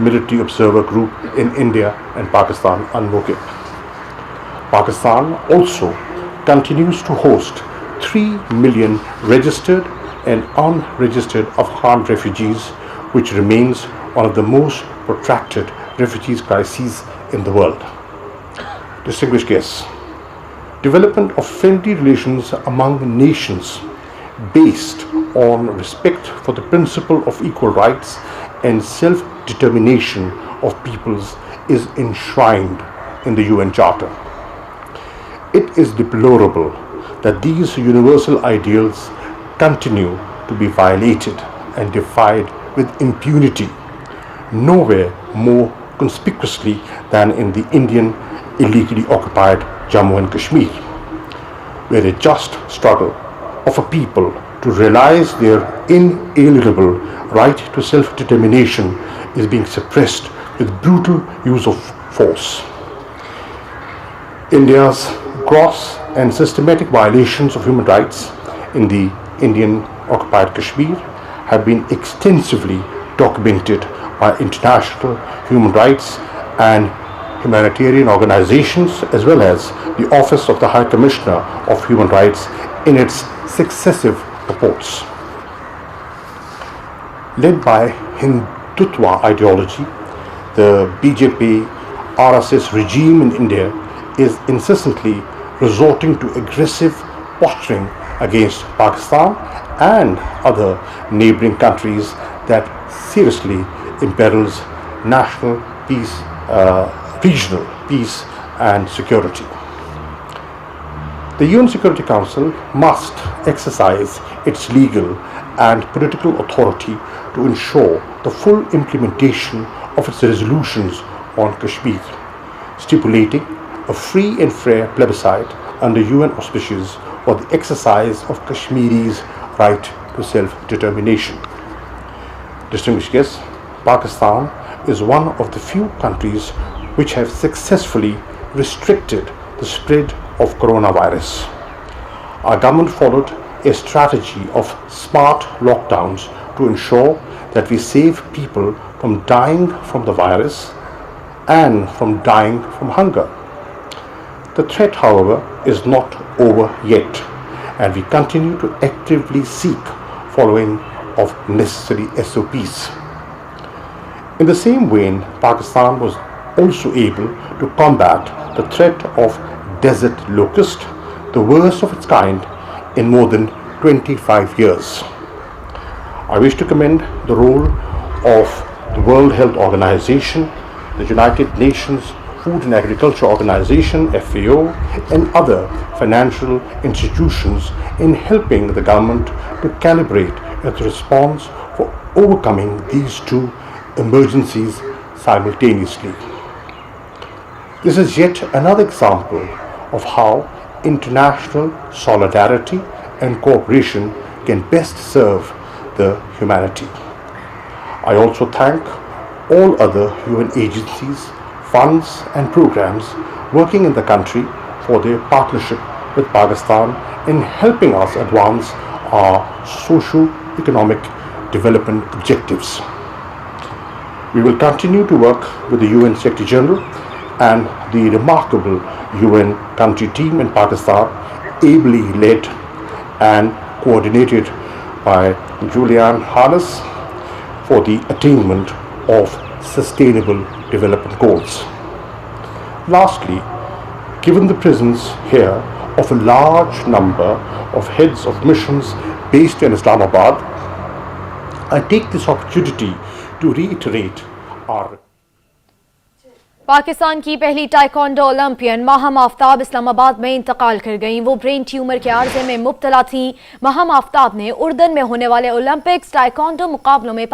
military observer group in India and Pakistan UNMOGIP. Pakistan also continues to host 3 million registered and unregistered Afghan refugees, which remains one of the most protracted refugee crises in the world. Distinguished guests, development of friendly relations among nations based on respect for the principle of equal rights and self-determination of peoples is enshrined in the UN Charter. It is deplorable that these universal ideals continue to be violated and defied with impunity, nowhere more conspicuously than in the Indian illegally occupied Jammu and Kashmir, where a just struggle of a people to realize their inalienable right to self-determination is being suppressed with brutal use of force. India's gross and systematic violations of human rights in the Indian occupied Kashmir have been extensively documented by international human rights and humanitarian organizations, as well as the Office of the High Commissioner of Human Rights in its successive reports. Led by Hindutva ideology, the BJP RSS regime in India is incessantly resorting to aggressive posturing against Pakistan and other neighboring countries that seriously imperils national peace, regional peace and security. The UN Security Council must exercise its legal and political authority to ensure the full implementation of its resolutions on Kashmir, stipulating a free and fair plebiscite under UN auspices for the exercise of Kashmiris' right to self-determination. Distinguished guests, Pakistan is one of the few countries which have successfully restricted the spread of coronavirus. Our government followed a strategy of smart lockdowns to ensure that we save people from dying from the virus and from dying from hunger. The threat, however, is not over yet, and we continue to actively seek following of necessary SOPs. In the same vein, Pakistan was also able to combat the threat of desert locust, the worst of its kind in more than 25 years. I wish to commend the role of the World Health Organization, the United Nations Food and Agriculture Organization, FAO, and other financial institutions in helping the government to calibrate its response for overcoming these two emergencies simultaneously. This is yet another example of how international solidarity and cooperation can best serve the humanity. I also thank all other UN agencies, funds and programs working in the country for their partnership with Pakistan in helping us advance our socio-economic development objectives. We will continue to work with the UN Secretary General and the remarkable UN country team in Pakistan, ably led and coordinated by Julian Harness, for the attainment of sustainable development goals. Lastly, given the presence here of a large number of heads of missions based in Islamabad, I take this opportunity to reiterate our Pakistan की पहली taekwondo Olympian Maham Aftab Islamabad में इंतकाल कर गईं। वो brain tumour के RJ में मुब्तला थीं। माहम आफ्ताब ने उर्दन में होने वाले ओलंपिक्स टाइकोंडो मुकाबलों में